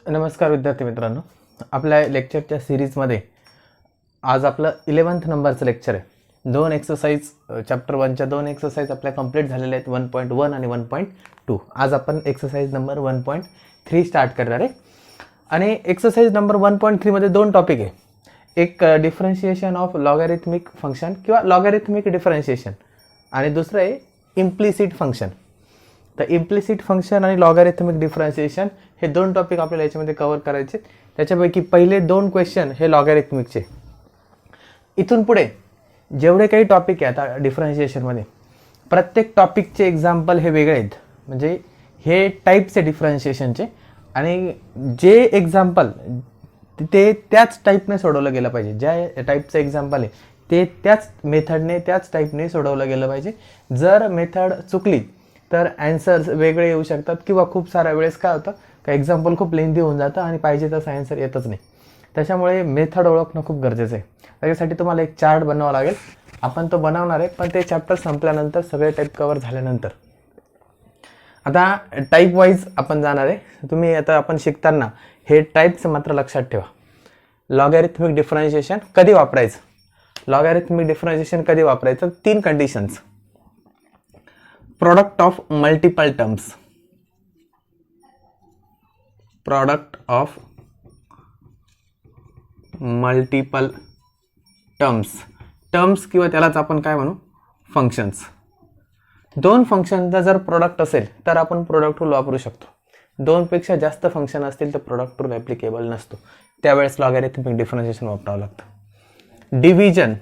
नमस्कार विद्यार्थी मित्रांनो, आपल्या लेक्चरच्या सिरीजमध्ये आज आपलं 11th नंबरचं लेक्चर आहे. दोन एक्सरसाइज चॅप्टर 1च्या दोन एक्सरसाइज आपल्या कंप्लीट झालेल्या आहेत, 1.1 आणि 1.2. आज आपण एक्सरसाइज नंबर 1.3 स्टार्ट करणार आहे. आणि एक्सरसाइज नंबर 1.3 मध्ये दोन टॉपिक आहे. एक डिफरन्शिएशन ऑफ लॉगॅरिथमिक फंक्शन किंवा लॉगॅरिथमिक डिफरन्शिएशन आणि दुसरं आहे इम्प्लिसिट फंक्शन. तर इम्प्लिसिट फंक्शन आणि लॉगॅरिथमिक डिफरन्शिएशन हे दोन टॉपिक आपल्याला याच्यामध्ये कव्हर करायचे. त्याच्यापैकी पहिले दोन क्वेश्चन हे लॉगॅरिथमिकचे. इथून पुढे जेवढे काही टॉपिक आहे आता डिफरन्शिएशनमध्ये, प्रत्येक टॉपिकचे एक्झाम्पल हे वेगळे आहेत. म्हणजे हे टाईप्स आहे डिफरन्शिएशनचे, आणि जे एक्झाम्पल ते त्याच टाईपने सोडवलं गेलं पाहिजे. ज्या टाईपचं एक्झाम्पल आहे ते त्याच मेथडने त्याच टाईपने सोडवलं गेलं पाहिजे. जर मेथड चुकली तर ॲन्सर्स वेगळे येऊ शकतात, किंवा खूप साऱ्या वेळेस काय होतं का एक्झाम्पल खूप लेंदी होऊन जातं आणि पाहिजे तसं ॲन्सर येतच नाही. त्याच्यामुळे मेथड ओळखणं खूप गरजेचं आहे. त्याच्यासाठी तुम्हाला एक चार्ट बनवावा लागेल. आपण तो बनवणार आहे, पण ते चॅप्टर संपल्यानंतर, सगळे टाईप कवर झाल्यानंतर. आता टाईप वाईज आपण जाणार आहे. तुम्ही आता आपण शिकताना हे टाईप्स मात्र लक्षात ठेवा. लॉगॅरिथमिक डिफरन्शिएशन कधी वापरायचं, लॉगॅरिथमिक डिफरन्शिएशन कधी वापरायचं, तीन conditions. Product of multiple terms, product of multiple terms किंवा त्यालाच आपण काय म्हणू, फंक्शन्स. दोन फंक्शनचा जर प्रोडक्ट असेल तर आपण प्रोडक्ट रूल वापरू शकतो. दोनपेक्षा जास्त फंक्शन असतील तर प्रोडक्ट रूल ॲप्लिकेबल नसतो. त्यावेळेस लॉगॅरिथमिक डिफरन्शिएशन वापरावं लागतं. Division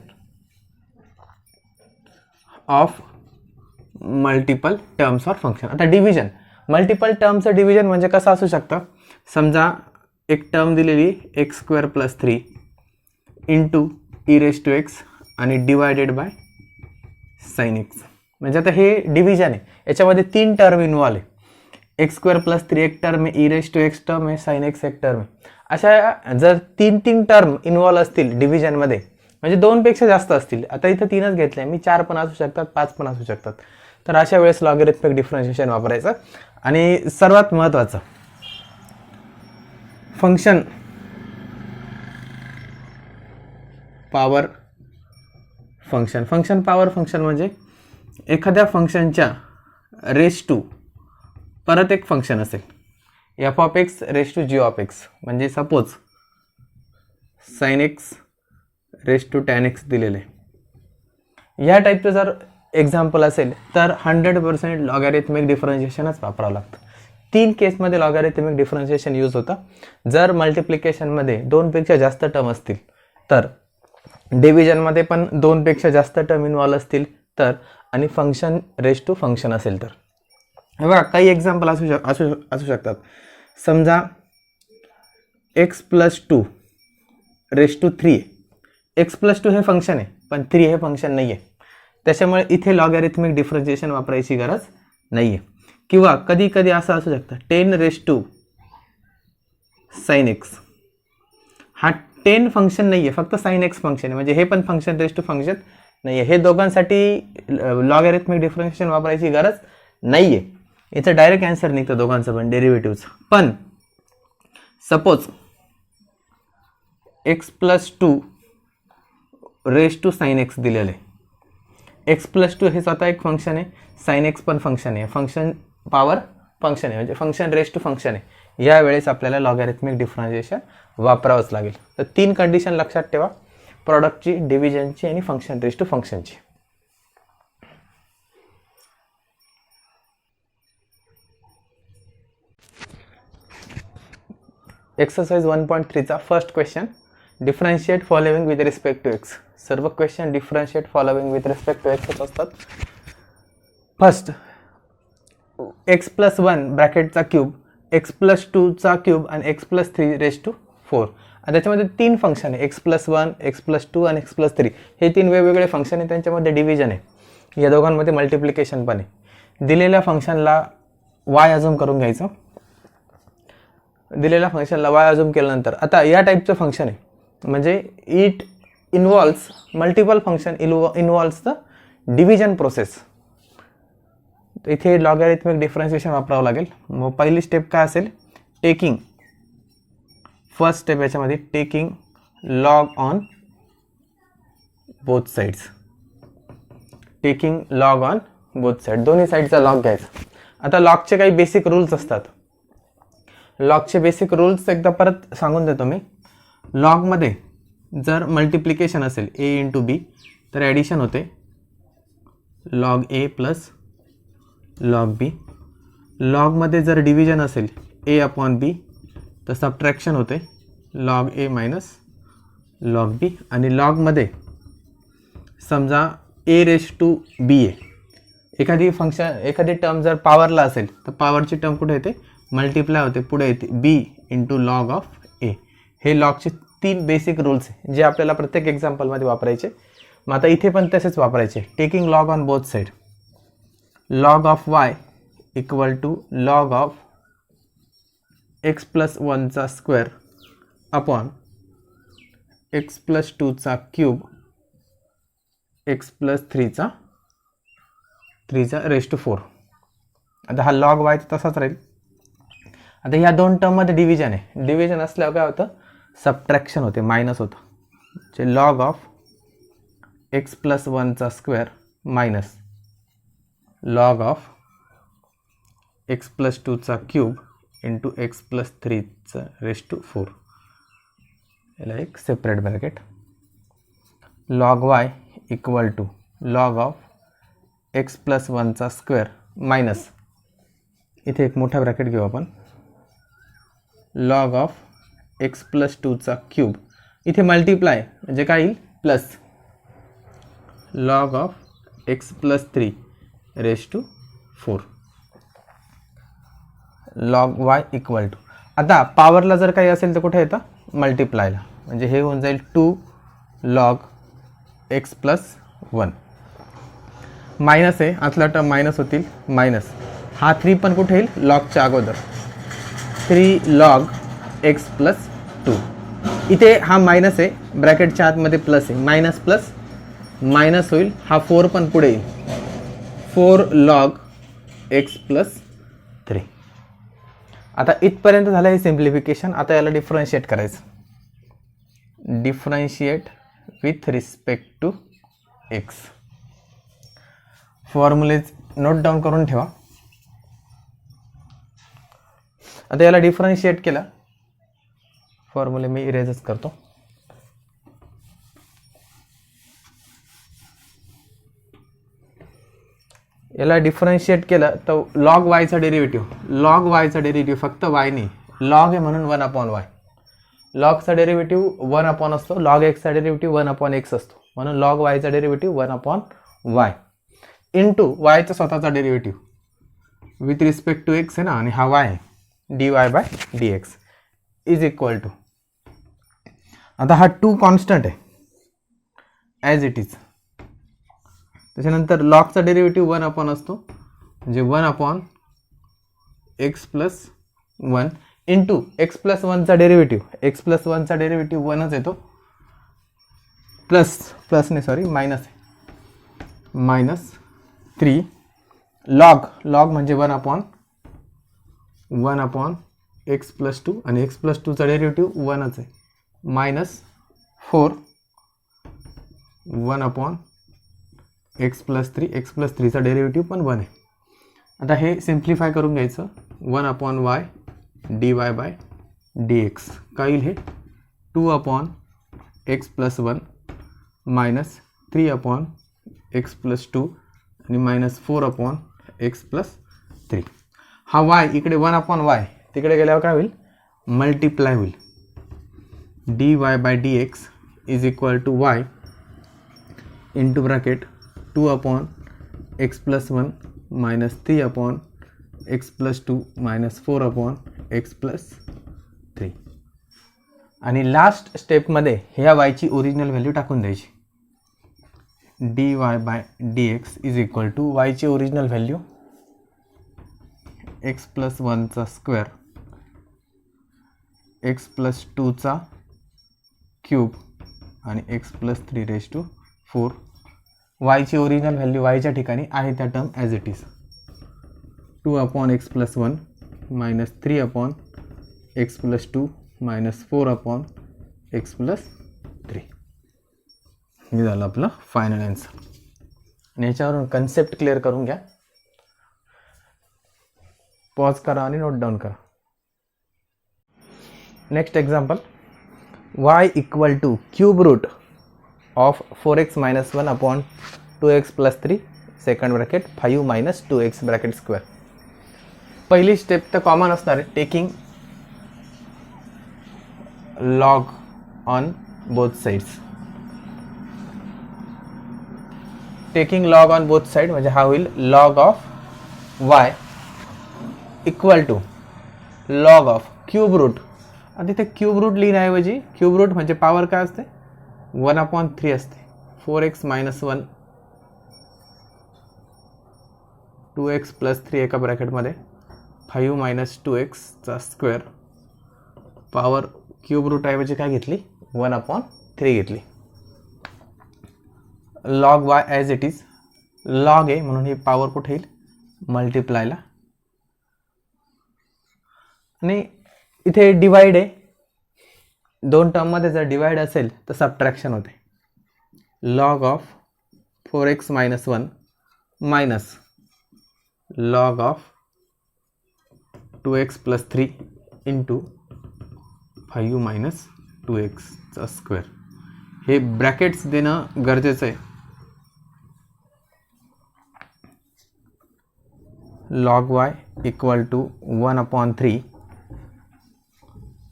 of multiple terms or function. आता डिव्हिजन, मल्टिपल टर्मचं डिव्हिजन म्हणजे कसं असू शकतं. समजा एक टर्म दिलेली x² + 3 इंटू e⁻x आणि डिवायडेड बाय sin x. म्हणजे आता हे डिव्हिजन आहे, याच्यामध्ये तीन टर्म इन्व्हॉल्व आहे. x² + 3 एक टर्म आहे, e⁻x टर्म आहे, sin x एक टर्म आहे. अशा जर तीन टर्म इन्व्हॉल्व असतील डिव्हिजनमध्ये, म्हणजे दोनपेक्षा जास्त असतील, आता इथं तीनच घेतले, मी 4 पण असू शकतात, 5 पण असू शकतात, तर अशा वेळेस लॉगॅरिथमिक डिफरन्शिएशन वापरायचं. आणि सर्वात महत्त्वाचं, function power function. Function power function म्हणजे एखाद्या फंक्शनच्या रेस टू परत एक फंक्शन असेल, f(x) रेस टू g(x), म्हणजे suppose sin x raise to tan x दिलेले. या टाईपचं जर एक्झाम्पल असेल तर 100% लॉगॅरिथमिक डिफरन्शिएशनच वापरावं लागतं. तीन केसमध्ये लॉगॅरिथमिक डिफरन्शिएशन यूज होतं. जर मल्टिप्लिकेशनमध्ये दोनपेक्षा जास्त टर्म असतील तर, डिव्हिजनमध्ये पण दोनपेक्षा जास्त टर्म इन्व्हॉल्व असतील तर, आणि फंक्शन रेस टू फंक्शन असेल तर. हे बघा, काही एक्झाम्पल असू शकतात. समजा x+2 रेस टू 3. x+2 हे फंक्शन आहे, पण 3 हे फंक्शन नाही आहे. त्याच्यामुळे इथे लॉगॅरिथमिक डिफरन्शिएशन वापरायची गरज नाही आहे. किंवा कधी कधी असं असू शकतं 10 रेस टू sin x. हा 10 फंक्शन नाही आहे, फक्त sin x फंक्शन आहे, म्हणजे हे पण फंक्शन रेस टू फंक्शन नाही आहे. हे दोघांसाठी लॉगॅरिथमिक डिफरन्शिएशन वापरायची गरज नाही आहे. याचं डायरेक्ट आन्सर निघतं दोघांचं पण डेरिव्हेटिव्हचं. पण suppose x+2 raise to sin x दिलेलं आहे. x+2 हे स्वतः एक फंक्शन आहे, sin x पण फंक्शन आहे, फंक्शन पॉवर फंक्शन आहे, म्हणजे फंक्शन रेस टू फंक्शन आहे. यावेळेस आपल्याला लॉगॅरिथमिक डिफरन्शिएशन वापरावंच लागेल. तर तीन कंडिशन लक्षात ठेवा, प्रॉडक्टची, डिव्हिजनची आणि फंक्शन रेस टू फंक्शनची. एक्सरसाइज 1.3चा first question, differentiate following with respect to X. सर्व question differentiate following with respect to एक्सच असतात. फर्स्ट, x+1 ब्रॅकेटचा क्यूब, x+2चा क्यूब आणि x+3 रेस टू 4. आणि त्याच्यामध्ये तीन फंक्शन आहे, x+1, x+2 आणि x+3. हे तीन वेगवेगळे फंक्शन आहे, त्यांच्यामध्ये डिव्हिजन आहे, या दोघांमध्ये मल्टिप्लिकेशन पण आहे. दिलेल्या फंक्शनला y अझूम करून घ्यायचं. दिलेल्या फंक्शनला y अझूम केल्यानंतर, आता या टाईपचं फंक्शन आहे, म्हणजे it involves multiple function, involves the division process. इथे लॉगॅरिथमिक डिफरन्शिएशन वापरावं लागेल. मग पहिली स्टेप काय असेल, टेकिंग फर्स्ट स्टेप याच्यामध्ये taking log on both sides. Taking log on both side, दोन्ही साईडचा लॉग घ्यायचा. आता लॉगचे काही बेसिक रूल्स असतात. लॉगचे बेसिक रूल्स एकदा परत सांगून देतो मी. लॉगमध्ये जर मल्टिप्लिकेशन असेल ए इंटू बी तर ॲडिशन होते लॉग ए प्लस लॉग बी. लॉगमध्ये जर डिव्हिजन असेल ए अपॉन बी तर सबट्रॅक्शन होते लॉग ए मायनस लॉग बी. आणि लॉगमध्ये समजा ए रेस टू बी आहे, एखादी टर्म जर पॉवरला असेल तर पॉवरची टर्म कुठे येते, मल्टिप्लाय होते, पुढे येते बी इंटू लॉग ऑफ ए. हे लॉगचे 3 बेसिक रूल्स आहे जे आपल्याला प्रत्येक एक्झाम्पलमध्ये वापरायचे. मग आता इथे पण तसेच वापरायचे. Taking log on both side, log of Y equal to log of X plus 1चा स्क्वेअर अपॉन एक्स प्लस 2चा क्यूब एक्स प्लस 3चा रेस टू 4. आता हा लॉग वाय तसाच राहील. आता ह्या दोन टर्ममध्ये डिव्हिजन आहे. डिव्हिजन असल्यावर काय होतं, सबट्रॅक्शन होते, मायनस होतं. जे लॉग ऑफ एक्स प्लस 1चा square minus log of X plus 2चा क्यूब इंटू एक्स प्लस 3चा रेस टू 4. याला एक separate bracket. Log Y equal to log of X plus 1चा स्क्वेअर मायनस, इथे एक मोठा ब्रॅकेट घेऊ आपण, लॉग ऑफ एक्स प्लस 2चा क्यूब, इथे मल्टिप्लाय म्हणजे काय येईल plus log of X plus 3 raise to 4. Log Y equal to, आता पॉवरला जर काही असेल तर कुठे येतं, मल्टिप्लायला, म्हणजे हे होऊन जाईल 2 लॉग एक्स प्लस 1. मायनस आहे, आतला टर्म मायनस होतील, मायनस हा 3 पण कुठे येईल, लॉगच्या अगोदर 3 लॉग एक्स प्लस 2. इथे हा मायनस आहे, ब्रॅकेटच्या आतमध्ये प्लस आहे, मायनस प्लस मायनस होईल, हा 4 पण पुढे येईल, 4 लॉग एक्स प्लस 3. आता इथपर्यंत झालं हे सिम्प्लिफिकेशन. आता याला डिफरन्शिएट करायचं. Differentiate with respect to x. Formulas note down करून ठेवा. आता याला डिफरन्शिएट केला, फॉर्म्युले मी इरेजच करतो. याला डिफरन्शिएट केलं तर लॉग वायचा डेरिव्हेटिव्ह फक्त वाय नाही, लॉग आहे म्हणून 1 अपॉन वाय. लॉगचा डेरिव्हेटिव्ह 1 अपॉन असतो, लॉग एक्सचा डेरिव्हेटिव्ह 1 अपॉन एक्स असतो, म्हणून लॉग वायचा डेरिव्हेटिव्ह 1 अपॉन वाय इंटू वायचा स्वतःचा derivative with respect to x आहे ना, आणि हा वाय आहे, dy by dx is equal to, आता हा 2 कॉन्स्टंट आहे ॲज इट इज. त्याच्यानंतर लॉगचा डेरिव्हेटिव्ह 1 अपॉन असतो, म्हणजे 1 upon x plus 1 into x plus 1चा डेरिव्हेटिव्ह, एक्स प्लस 1चा डेरिव्हेटिव्ह 1च येतो, मायनस आहे, मायनस 3 लॉग म्हणजे 1 अपॉन एक्स प्लस 2 आणि एक्स प्लस 2चा डेरिव्हेटिव्ह 1च आहे, मायनस 4 1 अपॉन एक्स प्लस 3चा डेरिव्हेटिव्ह पण 1 आहे. आता हे सिम्प्लिफाय करून घ्यायचं, 1 upon y dy by dx काय येईल, हे 2 upon x plus 1 minus 3 upon x plus 2 आणि मायनस 4 अपॉन एक्स प्लस 3. हा वाय इकडे 1 अपॉन वाय तिकडे गेल्यावर काय होईल, मल्टिप्लाय होईल, dy by dx is equal to y into bracket 2 upon x plus 1 minus 3 upon x plus 2 minus 4 upon x plus 3. आणि last स्टेपमध्ये ह्या वायची ओरिजिनल व्हॅल्यू टाकून द्यायची, dy by dx is equal to वायची ओरिजिनल व्हॅल्यू एक्स प्लस 1चा square x plus 2चा cube आणि x plus 3 raise to 4. वायची ओरिजिनल व्हॅल्यू वायच्या ठिकाणी आहे त्या term as it is, 2 upon x plus 1 minus 3 upon x plus 2 -4/x+3 हे झालं आपलं फायनल आन्सर. आणि याच्यावरून कन्सेप्ट क्लिअर करून घ्या. पॉज करा आणि नोट डाऊन करा. Next example, y = cube root of 4x - 1/2x+3 second bracket 5 - 2x bracket square. पहिली स्टेप तर कॉमन असणार आहे, taking log on both sides. Taking log on both side म्हणजे हा होईल log of y = log of cube root. आता इथे cube root लिहिण्याऐवजी क्यूब रूट म्हणजे पॉवर काय असते 1/3 असते. 4x - 1 2x+3 एका ब्रॅकेटमध्ये 5 - 2x चा स्क्वेअर. पॉवर क्यूब रूट ऐवजी काय घेतली 1/3 घेतली. Log y as it is log आहे म्हणून ही पॉवर कुठे येईल मल्टिप्लायला. आणि इथे डिवाइड आहे, दोन टर्ममध्ये जर डिवाइड असेल तर सबट्रॅक्शन होते. Log of 4x - 1 minus log of 2x+3 into 5 - 2x चा स्क्वेअर. हे ब्रॅकेट्स देणं गरजेचं आहे. Log y = 1/3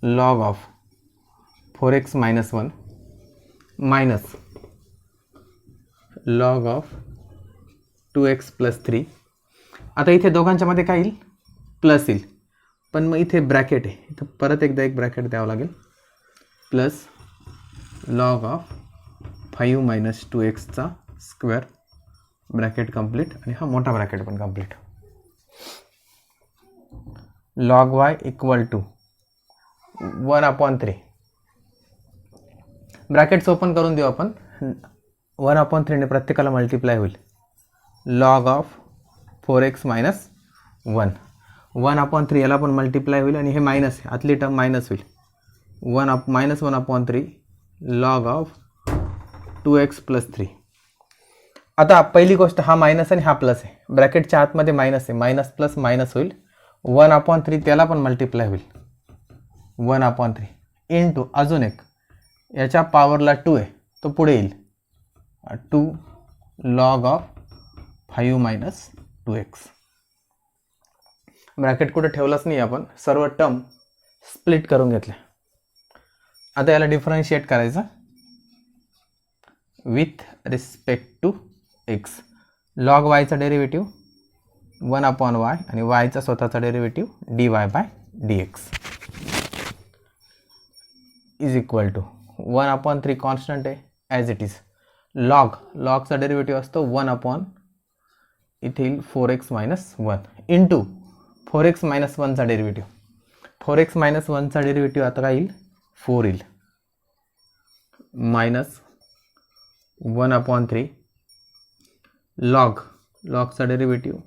log of 4x - 1 minus log of 2x+3. आता इथे दोघांच्या मध्ये काय येईल प्लस येईल, पण मग इथे ब्रॅकेट आहे, इथं परत एकदा एक ब्रॅकेट द्यावं लागेल. प्लस लॉग ऑफ 5 - 2x चा स्क्वेअर ब्रॅकेट कंप्लीट आणि हा मोठा ब्रॅकेट पण complete. Log y = 1/3 brackets open करून देऊ आपण. 1/3 ने प्रत्येकाला मल्टिप्लाय होईल. लॉग ऑफ 4x - 1 1/3 याला पण मल्टिप्लाय होईल आणि हे मायनस आहे, आतली टर्म मायनस होईल. -1/3 लॉग ऑफ 2x+3. आता पहिली गोष्ट हा मायनस आणि हा प्लस आहे, ब्रॅकेटच्या आतमध्ये मायनस आहे, मायनस प्लस मायनस होईल. 1/3 त्याला पण मल्टिप्लाय होईल 1/3 इंटू अजून एक याच्या पॉवरला 2 आहे तो पुढे येईल 2 लॉग ऑफ 5 - 2x. ब्रॅकेट कुठे ठेवलाच नाही आपण, सर्व टर्म स्प्लिट करून घेतले. आता याला डिफरन्शिएट करायचं with respect to x. Log yचा डेरिव्हेटिव्ह 1/y आणि y चा स्वतःचा derivative dy/dx is equal to 1/3 constant आहे ॲज इट इज. लॉगचा डेरिव्हेटिव्ह असतो 1 इथे येईल 4x - 1 इंटू 4x - 1 चा डेरिव्हेटिव्ह. 4x - 1 चा डेरिव्हेटिव्ह आता काय येईल 4 येईल मायनस 1/3 लॉगचा डेरिव्हेटिव्ह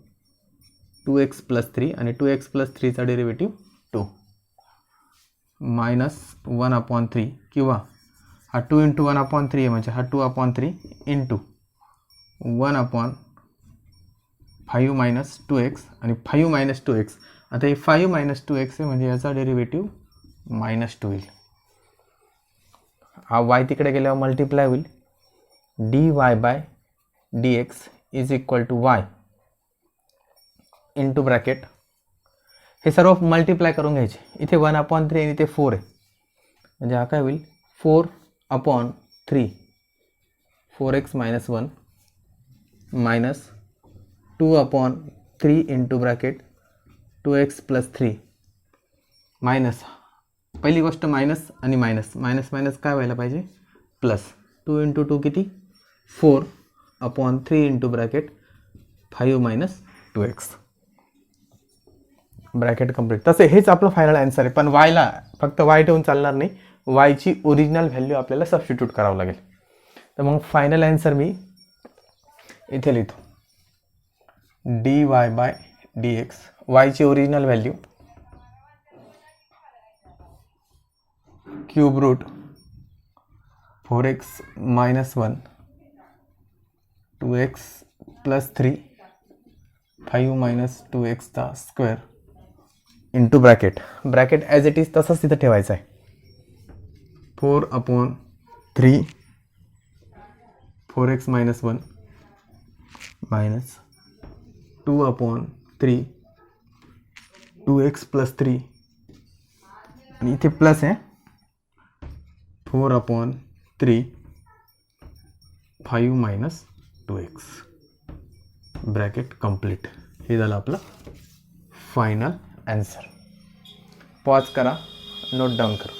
2x+3 आणि 2x+3 चा डेरिव्हेटिव्ह 2 मायनस 1/3 किंवा हा 2 इंटू 1/3 आहे म्हणजे हा 2/3 इंटू 1/5 - 2x आणि 5 - 2x. आता हे 5 - 2x आहे म्हणजे याचा डेरिव्हेटिव्ह -2 येईल. हा y तिकडे गेल्यावर मल्टिप्लाय होईल dy/dx is equal to y into bracket. हे सर्व मल्टिप्लाय करून घ्यायचे. इथे 1/3 आणि इथे 4 आहे म्हणजे हा काय होईल 4/3 4x - 1 minus 2/3 into bracket 2x+3 minus पहिली गोष्ट मायनस आणि मायनस मायनस मायनस काय व्हायला पाहिजे प्लस. 2 इंटू 2 किती 4/3 into bracket 5 - 2x bracket complete. तसे हेच आपलं फायनल आन्सर आहे, पण वायला फक्त वाय ठेवून चालणार नाही, वायची ओरिजिनल व्हॅल्यू आपल्याला सबस्टिट्यूट करावं लागेल. तर मग फायनल आन्सर मी इथे लिहितो dy/dx वायची original value cube root 4x minus 1 2x plus 3 5 minus 2xचा square into bracket as it is तसंच तिथं ठेवायचं आहे. 4/3 4x minus 1 minus 2/3 2x plus 3 आणि इथे प्लस आहे 4/3 5 मायनस 2x ब्रॅकेट कंप्लीट. हे झालं आपलं फायनल ॲन्सर. पॉज करा, नोट डाऊन करा.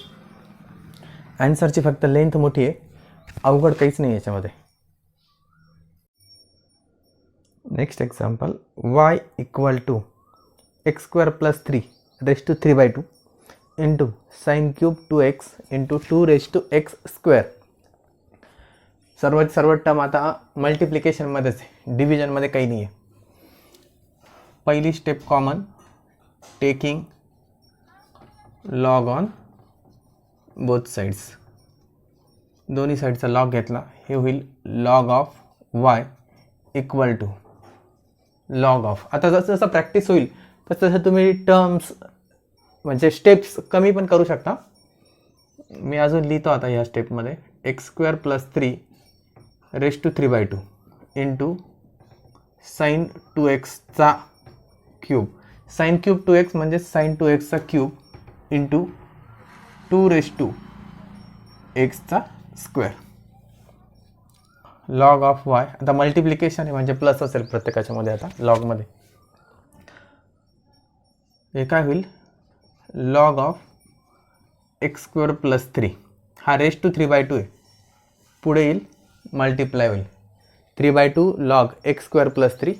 ॲन्सरची फक्त लेंथ मोठी आहे, अवघड काहीच नाही याच्यामध्ये. Next example, y equal to x² plus 3 raise to 3/2 into sine cube 2x into 2 raise to x square. सर्व टर्म आता मल्टिप्लिकेशनमध्येच आहे, डिव्हिजनमध्ये काही नाही आहे. पहिली step common, taking log on both sides. दोन्ही साईडचा लॉग घेतला, हे होईल log of y equal to log of. आता जसं जसं प्रॅक्टिस होईल तसं तसं तुम्ही टर्म्स म्हणजे स्टेप्स कमी पण करू शकता. मी अजून लिहितो आता ह्या स्टेपमध्ये x² plus 3 raise to 3/2 into sine 2xचा क्यूब. साइन क्यूब 2x म्हणजे साइन 2xचा क्यूब इंटू 2 रेज टू xचा स्क्वेअर. लॉग ऑफ y आता मल्टिप्लिकेशन आहे म्हणजे प्लस असेल प्रत्येकाच्या मध्ये. आता लॉगमध्ये हे काय होईल, लॉग ऑफ x² प्लस 3 हा रेज टू 3/2 आहे, पुढे येईल मल्टिप्लाय होईल 3/2 लॉग x² प्लस 3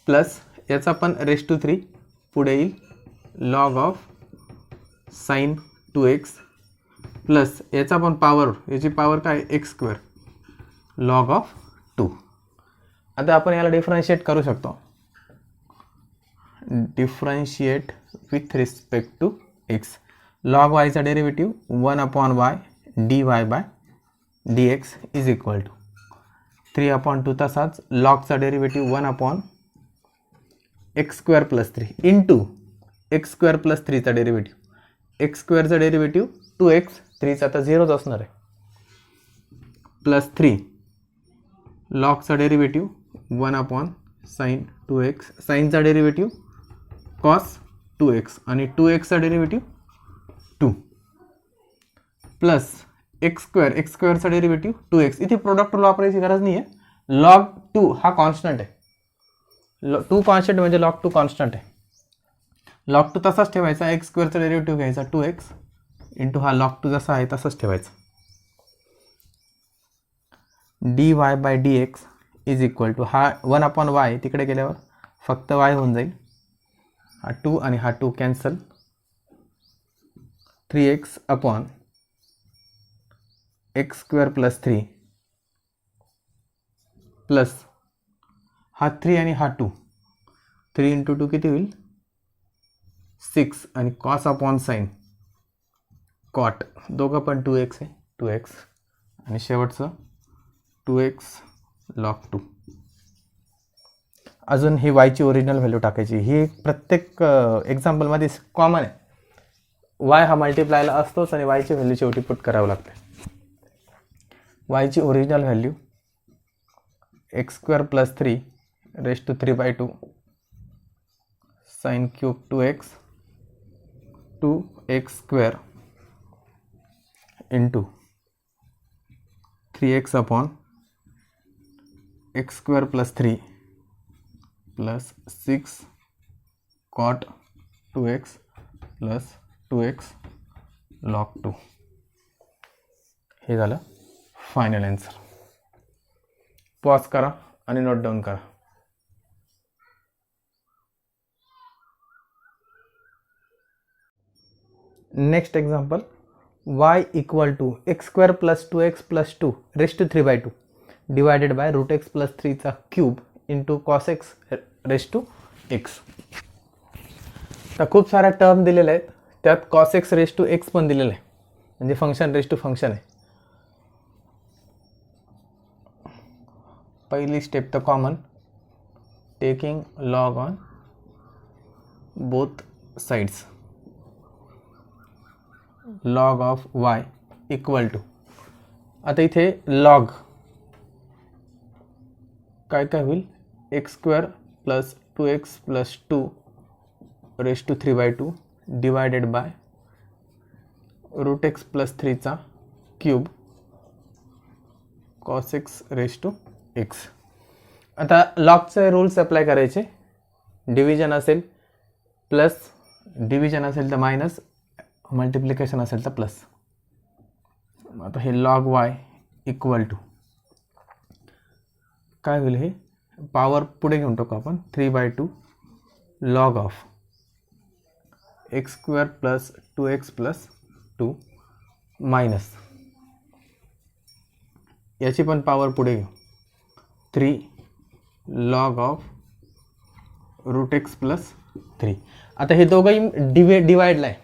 प्लस याचा पण रेज टू 3 पुढे येईल log of sign 2x plus याचा पण पॉवर, याची पॉवर काय x² लॉग ऑफ 2. आता आपण याला डिफरन्शिएट करू शकतो. Differentiate with respect to x. Log yचा derivative 1/y dy/dx is equal to 3/2. तसाच लॉगचा derivative 1/x² plus 3 into x² plus 3चा डेरिव्हेटिव्ह. x²चा डेरिव्हेटिव्ह 2x, 3चा आता 0च असणार आहे, प्लस 3 लॉगचा डेरिव्हेटिव्ह 1/sin 2x, साईनचा डेरिव्हेटिव्ह कॉस 2x आणि 2xचा डेरिव्हेटिव्ह 2 प्लस x²चा डेरिव्हेटिव्ह 2x. इथे प्रोडक्ट रूल वापरायची गरज नाही आहे. लॉग 2 हा कॉन्स्टंट आहे, 2 कॉन्स्टंट म्हणजे लॉग 2 कॉन्स्टंट आहे. लॉग 2 तसाच ठेवायचा, x²चा डेरिव्हेटिव्ह घ्यायचा 2x इंटू हा लॉग 2 जसा आहे तसाच ठेवायचा. dy/dx इज इक्वल टू हा 1/y तिकडे गेल्यावर फक्त y होऊन जाईल, हा 2 आणि हा 2 cancel, 3x upon x² plus 3 plus हा 3 आणि हा 2, 3 इंटू 2 किती होईल 6 आणि कॉस अपॉन साइन कॉट, दोघं पण 2x आहे 2x आणि शेवटचं 2x लॉग 2. अजून ही वायची ओरिजिनल व्हॅल्यू टाकायची. ही प्रत्येक एक्झाम्पलमध्ये कॉमन आहे. वाय हा मल्टिप्लायला असतोच आणि वायची व्हॅल्यू शेवटी पुट करावं लागते. वायची original value x² plus 3 raise to 3/2 sine cube 2x 2x² into 3x upon x² plus 3 plus 6 cot 2x plus 2x log 2. हे झालं फायनल आन्सर. पॉज करा आणि नोट डाऊन करा. Next example, y equal to x² plus 2x plus 2 raise to 3/2 divided by root x plus 3चा cube into cos x raise to x. तर खूप साऱ्या term दिलेल्या आहेत, त्यात cos x raise to x पण दिलेलं आहे. म्हणजे फंक्शन रेज टू फंक्शन आहे. पहिली स्टेप तर common, taking log on both sides. Log of Y equal to, आता इथे लॉग काय काय होईल, x square plus 2x plus 2 raise to 3/2 divided by root x plus 3चा cube cos x raise to x. आता लॉगचे rules apply करायचे. Division असेल प्लस, डिव्हिजन असेल तर मायनस, मल्टिप्लिकेशन असेल तर प्लस. आता हे लॉग वाय इक्वल टू काय होईल, हे पॉवर पुढे घेऊन टाकू आपण, 3/2 log of x square plus 2x plus 2 minus, याची पण पॉवर पुढे घेऊ, 3 log of root x plus 3. आता हे दोघंही डिवाइडला आहे,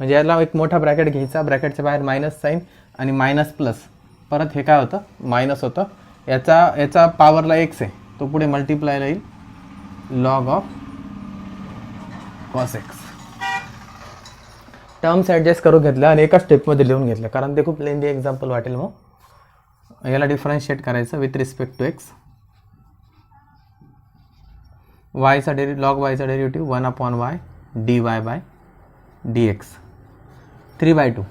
म्हणजे याला एक मोठा ब्रॅकेट घ्यायचा, ब्रॅकेटच्या बाहेर मायनस साईन आणि मायनस प्लस, परत हे काय होतं मायनस होतं, याचा पॉवरला एक्स आहे, तो पुढे मल्टिप्लायला येईल, log of cos x. Terms adjust करून घेतल्या आणि एका स्टेपमध्ये लिहून घेतलं, कारण ते खूप लेंदी एक्झाम्पल वाटेल. मग याला डिफरन्शिएट करायचं विथ रिस्पेक्ट टू एक्स. वायचा लॉग वायचा derivative 1/y dy by dx 3/2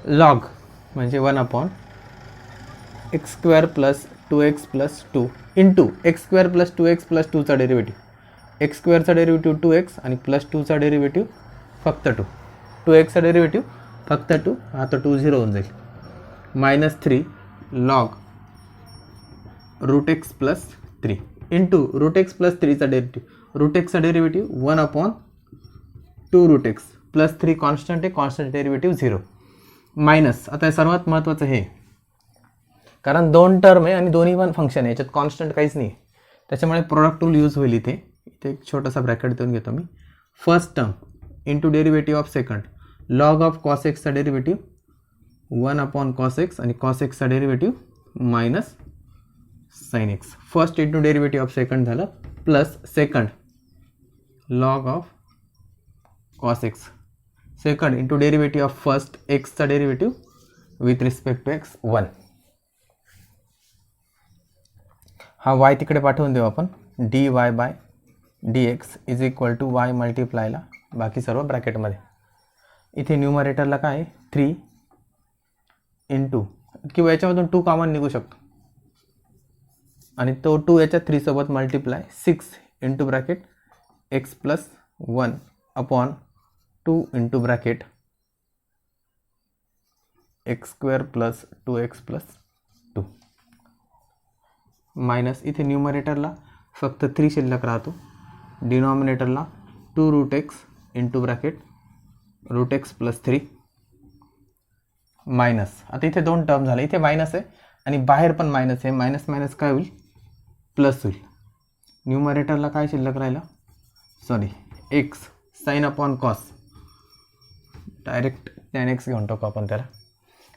log म्हणजे 1/x square plus 2x plus 2 into x square plus 2x plus 2चा डेरिव्हेटिव्ह, एक्स स्क्वेअरचा डेरिव्हेटिव्ह 2x आणि प्लस 2चा डेरिव्हेटिव्ह फक्त 2, 2xचा डेरिव्हेटिव्ह फक्त 2, आता 2 0 होऊन जाईल, -3 log root x plus 3 into root x plus 3चा डेरिव्हेटिव्ह, रूट एक्सचा derivative 1/2 root x plus 3 constant आहे, कॉन्स्टंट डेरिव्हेटिव्ह 0 मायनस. आता सर्वात महत्त्वाचं हे, कारण दोन टर्म आहे आणि दोन्ही पण फंक्शन आहे, याच्यात कॉन्स्टंट काहीच नाही, त्याच्यामुळे प्रोडक्ट रूल यूज होईल. इथे एक छोटासा ब्रॅकेट देऊन घेतो मी. First term into derivative of second, log of cos एक्सचा डेरिव्हेटिव्ह 1/cos x आणि कॉस एक्सचा derivative minus sine x. First into derivative of second झालं, plus second log of cos x, second into derivative of first एक्सचा derivative with respect to x 1. हा y तिकडे पाठवून देऊ आपण, dy by dx is equal to y मल्टिप्लायला बाकी सर्व ब्रॅकेटमध्ये. इथे न्यूमरेटरला काय आहे 3 इंटू, किंवा याच्यामधून 2 कॉमन निघू शकतो आणि तो 2 याच्या 3 सोबत multiply 6 into bracket x plus 1/2 into bracket x square plus 2x plus 2 minus. इथे न्यूमरेटरला फक्त 3 शिल्लक राहतो, डिनॉमिनेटरला 2 root x into bracket root x plus 3 minus. आता इथे दोन टर्म झाले, इथे मायनस आहे आणि बाहेर पण मायनस आहे, मायनस मायनस काय होईल प्लस होईल. न्यूमरेटरला काय शिल्लक राहिला, sorry x sin/cos, direct tan x घेऊन टाकू आपण त्याला,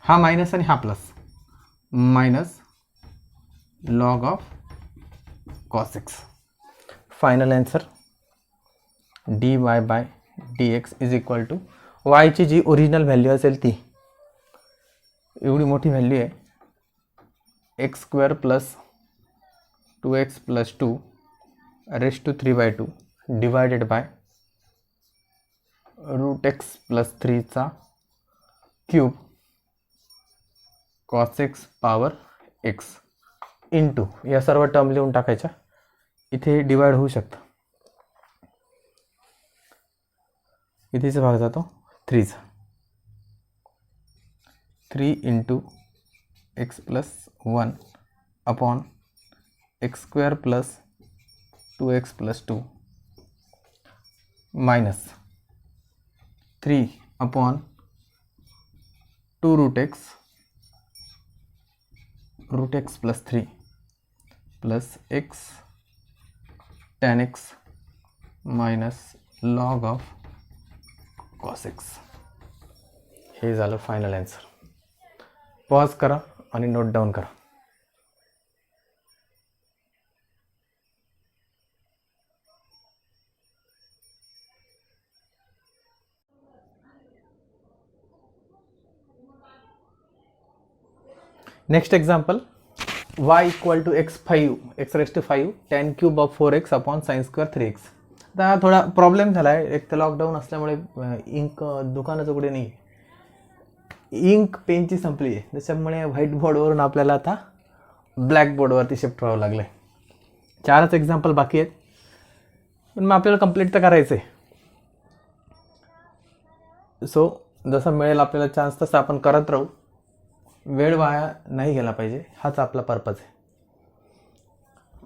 हा मायनस आणि हा plus, minus log of cos x. Final answer dy by dx is equal to वायची जी ओरिजिनल व्हॅल्यू असेल ती, एवढी मोठी व्हॅल्यू आहे, x square plus 2x plus 2 raise to 3/2 divided by root x plus 3चा cube cos x power x into, या सर्व टर्म लिहून टाकायच्या, इथे डिवाइड होऊ शकतं, इथेचा भाग जातो 3चा, 3 into x plus 1 upon x square plus 2x plus 2 minus 3 upon 2 root x plus 3 plus x tan x minus log of cos x. हे झालं फायनल आन्सर. पॉज करा आणि नोट डाऊन करा. Next example, y equal to x raise to 5 tan cube of 4x upon sine square 3x. आता थोडा problem झाला आहे. एक तर लॉकडाऊन असल्यामुळे इंक दुकानाचं कुठे नाही, इंक पेनची संपली आहे, त्याच्यामुळे व्हाईट बोर्डवरून आपल्याला आता ब्लॅक बोर्डवरती शिफ्ट व्हावं लागलं आहे. 4च एक्झाम्पल बाकी आहेत, पण मग आपल्याला कंप्लीट तर करायचं आहे. सो जसं मिळेल आपल्याला चान्स तसं आपण करत राहू. वेळ वाया नाही गेला पाहिजे, हाच आपला पर्पज आहे.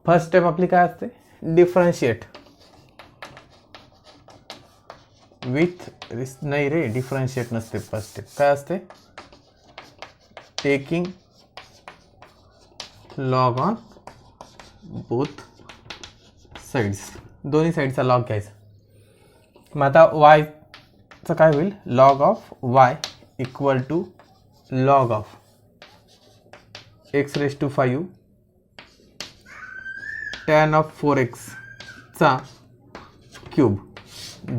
फर्स्ट स्टेप आपली काय असते, डिफरन्शिएट विथ नाही रे, डिफरन्शिएट नसते. फर्स्ट स्टेप काय असते, taking log on both sides. दोन्ही साईडचा लॉग घ्यायचा. मग आता वायचं काय होईल, log of Y equal to log of x raise to 5 tan of 4x चा cube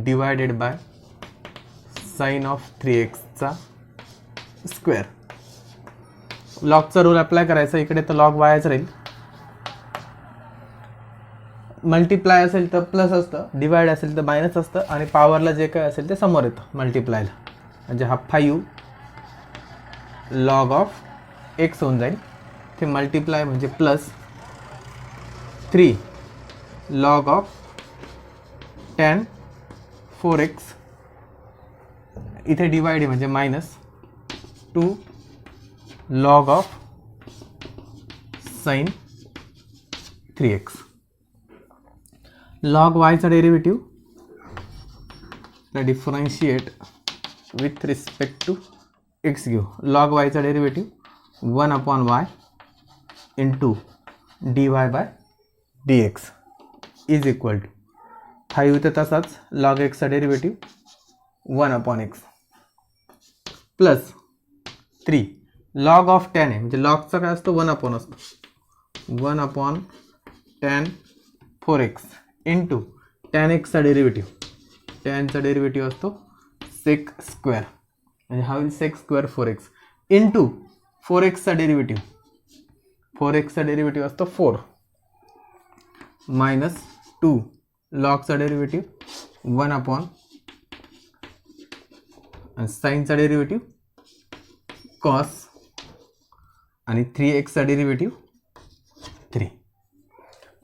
divided by sine of 3x चा स्क्वेअर. लॉगचा रूल अप्लाय करायचा. इकडे तर लॉग वायच राहील. मल्टिप्लाय असेल तर प्लस असतं, डिवाइड असेल तर मायनस असतं, आणि पॉवरला जे काय असेल ते समोर येतं मल्टिप्लायला. म्हणजे हा 5 लॉग ऑफ x होऊन जाईल. ते मल्टिप्लाय म्हणजे plus 3 log of tan 4x, इथे डिवाइड आहे म्हणजे minus 2 log of sine 3x. Log वायचा derivative differentiate with respect to x घेऊ. लॉग वायचा derivative 1 upon y into d y by d x is equal to 5 तर तसाच log एक्सचा derivative 1 upon x plus 3 log of tan आहे, म्हणजे लॉगचा काय असतो 1 अपॉन असतो, 1 upon tan 4x into tan एक्सचा डेरिव्हेटिव्ह, टॅनचा डेरिव्हेटिव्ह असतो सेक स्क्वेअर, म्हणजे हा होईल सेक स्क्वेअर 4x इंटू 4xचा डेरिव्हेटिव्ह, 4xचा डेरिव्हेटिव्ह असतो 4 मायनस 2 लॉगचा डेरिव्हेटिव्ह 1 अपॉन साईनचा डेरिव्हेटिव्ह कॉस आणि 3xचा डेरिव्हेटिव्ह 3.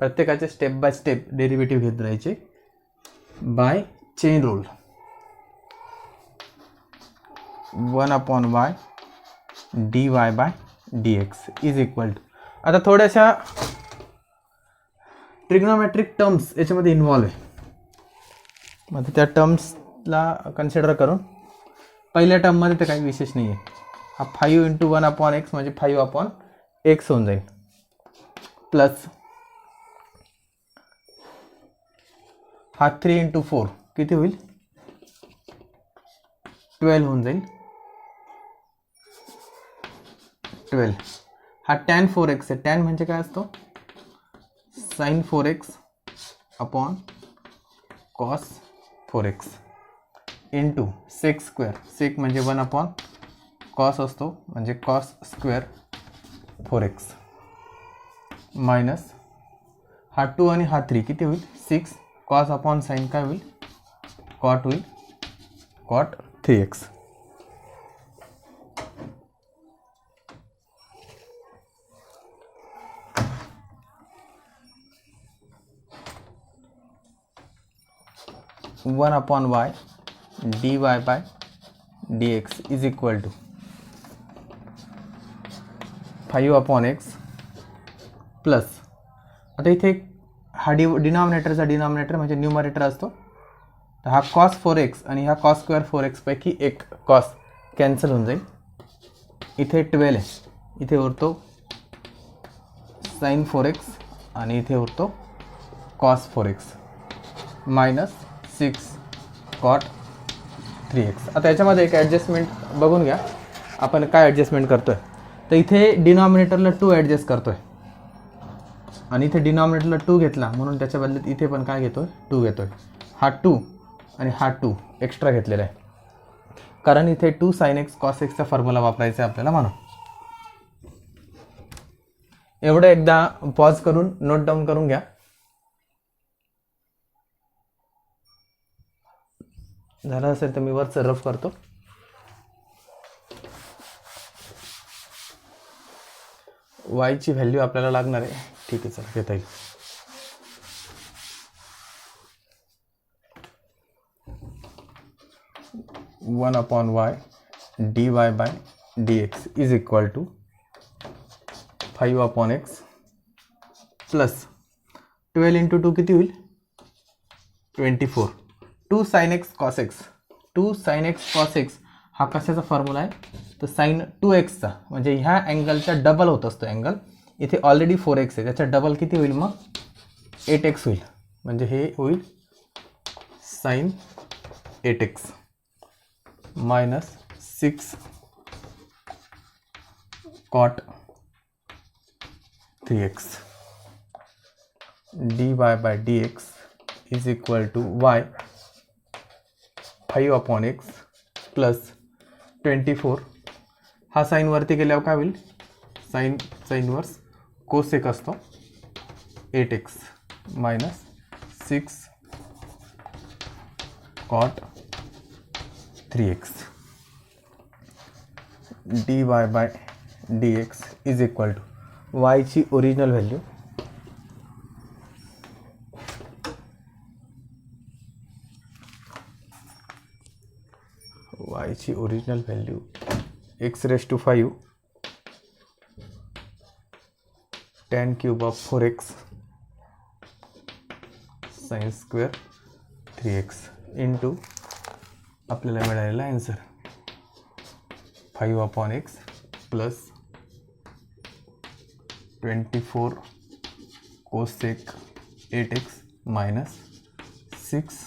प्रत्येकाचे स्टेप बाय स्टेप डेरिव्हेटिव्ह घेत राहायचे by chain rule. 1 upon y d y by d x is equal to, आता थोड्याशा ट्रिग्नोमेट्रिक टर्म्स याच्यामध्ये इन्व्हॉल्व आहे. मग त्या टर्म्सला कन्सिडर करून पहिल्या टर्ममध्ये तर काही विशेष नाही आहे. हा 5 इंटू 1 अपॉन एक्स म्हणजे 5 अपॉन एक्स होऊन जाईल, प्लस हा 3 इंटू 4 किती होईल 12 होऊन जाईल, 12. हा टॅन 4x आहे, टॅन म्हणजे काय असतो sine 4x upon cos 4x into sec square, sec म्हणजे 1 अपॉन कॉस असतो म्हणजे कॉस स्क्वेअर 4x मायनस हा 2 आणि हा 3 किती होईल 6 कॉस अपॉन साइन काय होईल कॉट होईल cot 3x. One upon y d y by d x is equal to 5 upon x plus, आता इथे हा डिनॉमिनेटरचा डिनॉमिनेटर म्हणजे न्यूमरेटर असतो, तर हा कॉस 4x आणि हा कॉस स्क्वेअर 4x पैकी एक कॉस कॅन्सल होऊन जाईल. इथे 12 आहे, इथे उरतो साइन 4x आणि इथे उरतो cos 4x minus 6 cot 3x. आता याच्यामध्ये एक ॲडजस्टमेंट बघून घ्या, आपण काय ॲडजस्टमेंट करतो आहे. तर इथे डिनॉमिनेटरला 2 ॲडजस्ट करतो आहे आणि इथे डिनॉमिनेटरला 2 घेतला म्हणून त्याच्या बदल्यात इथे पण काय घेतो आहे, 2 घेतो आहे. हा 2 आणि हा 2 एक्स्ट्रा घेतलेला आहे, कारण इथे 2 sin x cos x चा फॉर्म्युला वापरायचा आहे आपल्याला म्हणून. एवढं एकदा पॉज करून नोट डाऊन करून घ्या. झालं असेल तर मी वरचं रफ करतो. y ची व्हॅल्यू आपल्याला लागणार आहे. ठीक आहे, चला घेता येईल. One upon y d y by d x is equal to 5 upon x plus 12 into 2 किती होईल, 24. 2 sin x cos x, 2 sin x cos x हा कशाचा फॉर्म्युला आहे, तर साइन 2x चा, म्हणजे ह्या अँगलचा डबल होत असतो अँगल. इथे ऑलरेडी 4x आहे, त्याचा डबल किती होईल मग 8x होईल, म्हणजे हे होईल sine 8x minus 6 cot 3x dy by dx is equal to y 5 upon x plus 24. हा साइन वरती गेल्यावर काय होईल, साइन इन्वर्स कोसेक असतो 8x minus 6 cot 3x dy by dx is equal to y ची ओरिजिनल व्हॅल्यू y ची original value x raised to 5 tan cube of 4x sin square 3x into आपल्याला मिळालेला answer 5 upon x plus 24 cosec 8x minus 6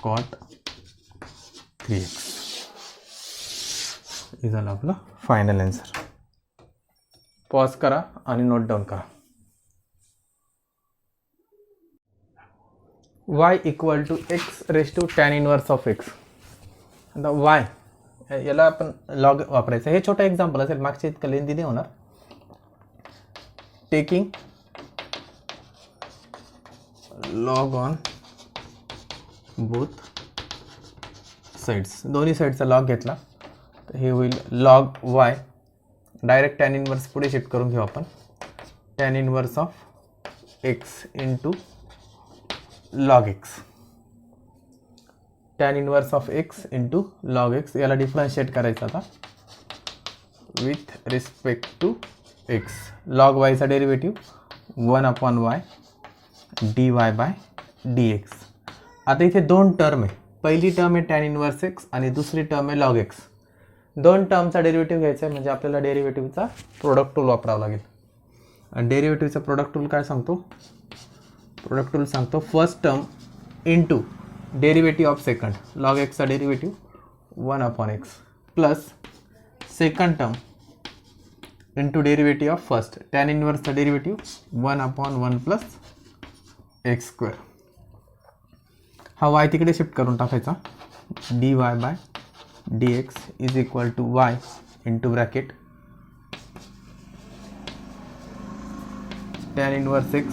cot 3x. हे झालं आपलं final answer. Pause करा आणि note down करा. y equal to x raise to tan inverse of x. आता y याला आपण लॉग वापरायचं. हे छोटं एक्झाम्पल असेल, मागच्या इतकं लेंदी नाही होणार. Taking log on both sides, दोन्ही साईडचा लॉग घेतला तर हे होईल log y. Direct tan inverse पुढे शिफ्ट करून घेऊ आपण. Tan inverse of x into log x. Tan inverse of x into log x याला डिफरन्शिएट करायचं आता with respect to x. Log y चा derivative 1 upon y dy by dx. आता इथे दोन टर्म आहे. पहिली टर्म आहे टॅन इनवर्स x आणि दुसरी टर्म आहे लॉग x. दोन टर्मचा डेरिव्हेटिव्ह घ्यायचा आहे, म्हणजे आपल्याला डेरिव्हेटिव्हचा प्रोडक्ट टूल वापरावा लागेल. आणि डेरिव्हेटिव्हचा प्रोडक्ट टूल काय सांगतो, प्रोडक्ट टूल सांगतो first term into derivative of second. Log x चा derivative 1 upon x plus second term into derivative of first. Tan इनवर्सचा derivative 1 upon 1 plus x square. हा y तिकडे शिफ्ट करून टाकायचा. dy by dx is equal to y into bracket tan inverse x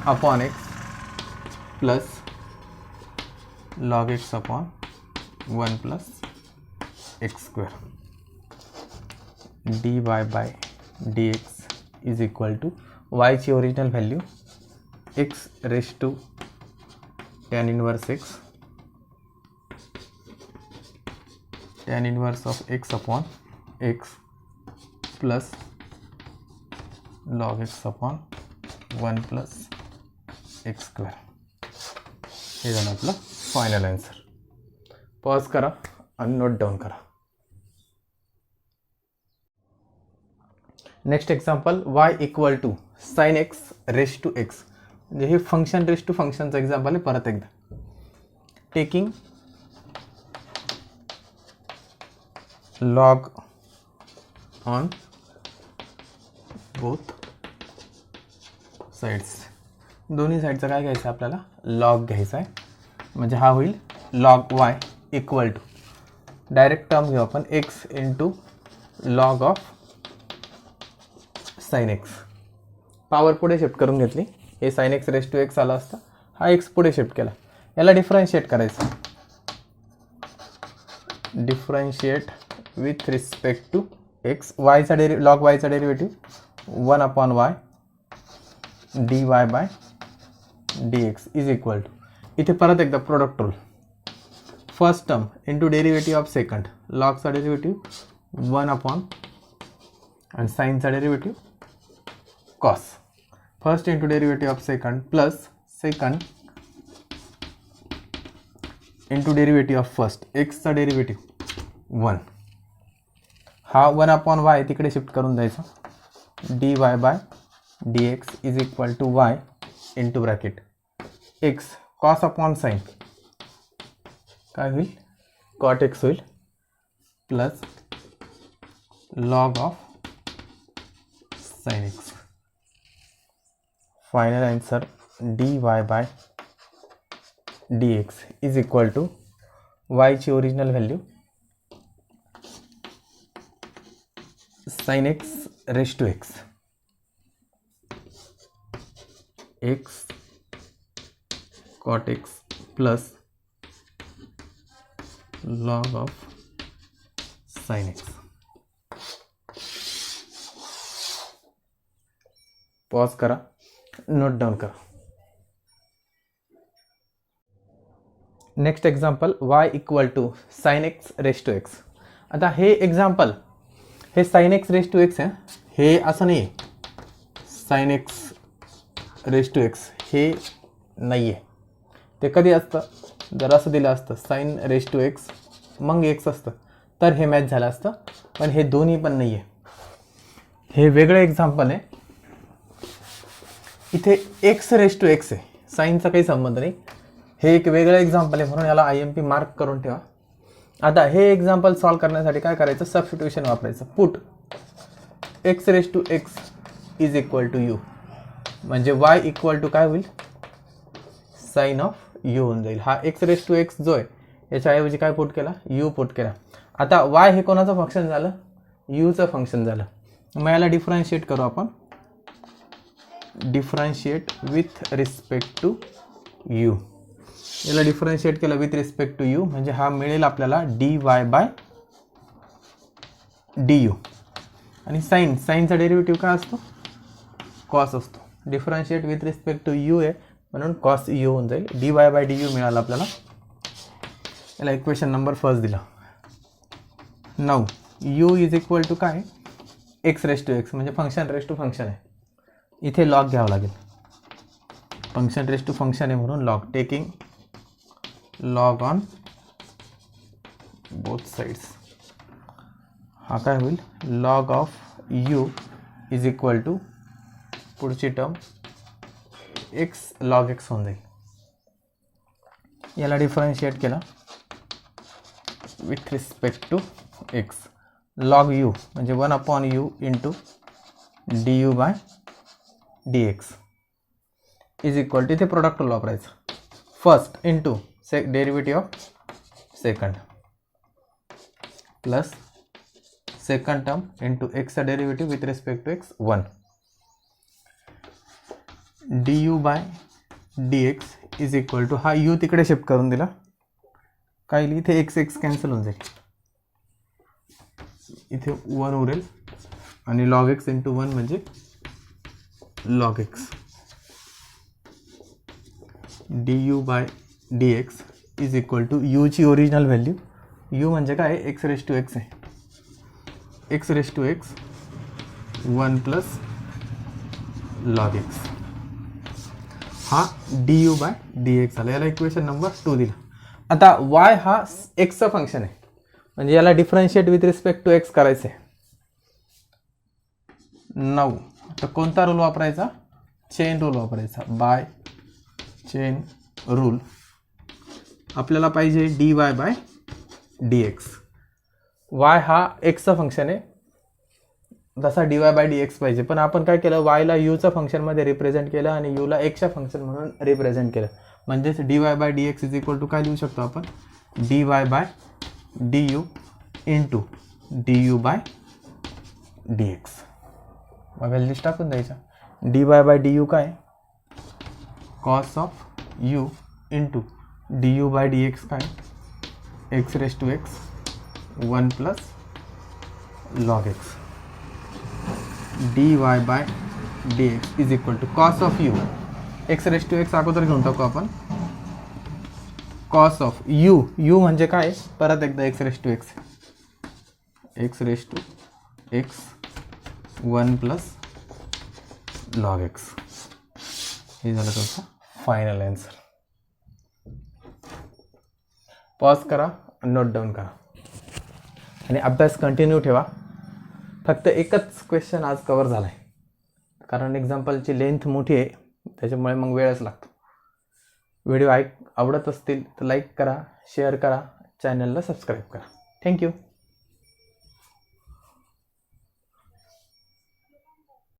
upon x plus log x upon 1 plus x square. dy by dx is equal to y ची original value x raise to tan inverse x tan inverse of x upon x plus log x upon 1 plus x square. हे झालं आपलं final answer. Pause करा आणि note down करा. Next example y equal to sine x raise to x. म्हणजे हे function raise to फंक्शनचं example आहे. परत एकदा taking log on both sides, दोन्ही साईडचं काय घ्यायचं आहे आपल्याला, लॉग घ्यायचा आहे. म्हणजे हा होईल log Y equal to, direct term घेऊ आपण, x into log of sine x. Power पुढे शिफ्ट करून घेतली, हे sine x raise to x आला असता, हा एक्स पुढे शिफ्ट केला. याला डिफरन्शिएट करायचं, differentiate with respect to x. वायचा लॉग वायचा derivative 1/y dy by dx is equal to, इथे परत एकदा product rule, first term into derivative of second, लॉगचा डेरिव्हेटिव्ह 1 आणि साईनचा derivative cos. First into derivative of second plus second into derivative of first, एक्सचा derivative 1, हा 1/y तिकडे shift करून द्यायचा, dy by dx is equal to y into bracket x cos upon sine, काय होईल, कॉट एक्स होईल, plus log of sine x. Final answer dy by dx is equal to y ची original value sine x raise to x, x cot x plus log of sine x. Pause करा, note down करा. Next example, y equal to sine x raise to x. आता हे example, हे sine x raise to x आहे, हे असं नाही आहे, sine x raise to x हे नाही आहे. ते कधी असतं, जर असं दिलं असतं साइन रेस टू एक्स मग एक्स असतं तर हे मॅच झालं असतं, पण हे दोन्ही पण नाही आहे, हे वेगळं एक्झाम्पल आहे. इथे एक्स रेस टू एक्स आहे, साईनचा काही संबंध नाही, हे एक वेगळं एक्झाम्पल आहे म्हणून याला IMP मार्क करून ठेवा. आता हे एक्झाम्पल सॉल्व करण्यासाठी काय करायचं, सबस्टिट्यूशन वापरायचं. Put x raise to x is equal to u, म्हणजे y इक्वल टू काय होईल, साइन ऑफ यू होऊन जाईल. हा एक्स रेस टू एक्स जो आहे याच्याऐवजी काय पुट केला, यू पुट केला. आता y हे कोणाचं फंक्शन झालं, यूचं फंक्शन झालं. मग याला डिफरन्शिएट करू आपण, differentiate with respect to u. याला डिफरन्शिएट केलं विथ रिस्पेक्ट टू यू म्हणजे हा मिळेल आपल्याला dy बाय du. आणि साईनचा डेरिव्हेटिव्ह काय असतो, कॉस असतो. Differentiate with respect to u आहे म्हणून कॉस यू होऊन जाईल, dy बाय du मिळालं आपल्याला. याला इक्वेशन नंबर फर्स्ट दिला. Now u is equal to काय, एक्स रेस टू एक्स म्हणजे फंक्शन रेस टू फंक्शन आहे, इथे लॉग घ्यावं लागेल, फंक्शन रेस टू फंक्शन आहे म्हणून log, taking log on both sides. हा काय होईल, log of u is equal to पुढची टर्म एक्स लॉग एक्स होऊन जाईल. याला डिफरन्शिएट केला with respect to x, log u म्हणजे 1/u into du by dx is equal to, इथे प्रोडक्ट रूल वापरायचं, first into derivative of second plus second term into एक्सचा derivative with respect to x 1, du by dx is equal to, हा u तिकडे shift करून दिला, काय लिहि, इथे एक्स एक्स कॅन्सल होऊन जाईल, इथे 1 उरेल आणि लॉग एक्स इंटू 1 म्हणजे log x, du by dx is equal to यूची ओरिजिनल व्हॅल्यू, u म्हणजे काय, एक्स रेस टू एक्स आहे, x raise to x 1 plus log x, हा du बाय dx झाला. याला इक्वेशन नंबर 2 दिला. आता y हा एक्सचं फंक्शन आहे म्हणजे याला differentiate with respect to x करायचं आहे. 9 तर कोणता रूल वापरायचा, चेन रूल वापरायचा, बाय चेन रूल. आपल्याला पाहिजे dy बाय dx, वाय हा एक्सचं फंक्शन आहे, तसा dy बाय डी एक्स पाहिजे, पण आपण काय केलं, वायला यूचं फंक्शनमध्ये रिप्रेझेंट केलं आणि यूला एक्सच्या फंक्शन म्हणून रिप्रेझेंट केलं. म्हणजेच dy by d x is equal to काय लिहू शकतो आपण, dy by d u into d u by d x. मग व्हॅल्यूज टाकून द्यायच्या. dy बाय डी यू काय, cos of u into d u by d x काय, x raise to x 1 plus log x. dy by d x is equal to cos of u, x raise to x अगोदर घेऊन टाकू आपण, cos of you, you म्हणजे काय, परत एकदा x raise to x, x raise to x 1 plus log x. हे झालं तुमचं फायनल आन्सर. पॉज करा, नोट डाऊन करा आणि अभ्यास कंटिन्यू ठेवा. फक्त एकच क्वेश्चन आज कवर झाला आहे, कारण एक्झाम्पलची लेंथ मोठी आहे, त्याच्यामुळे मग वेळच लागतो. व्हिडिओ आवडत असतील तर लाईक करा, शेअर करा, चॅनलला सबस्क्राईब करा. थँक्यू.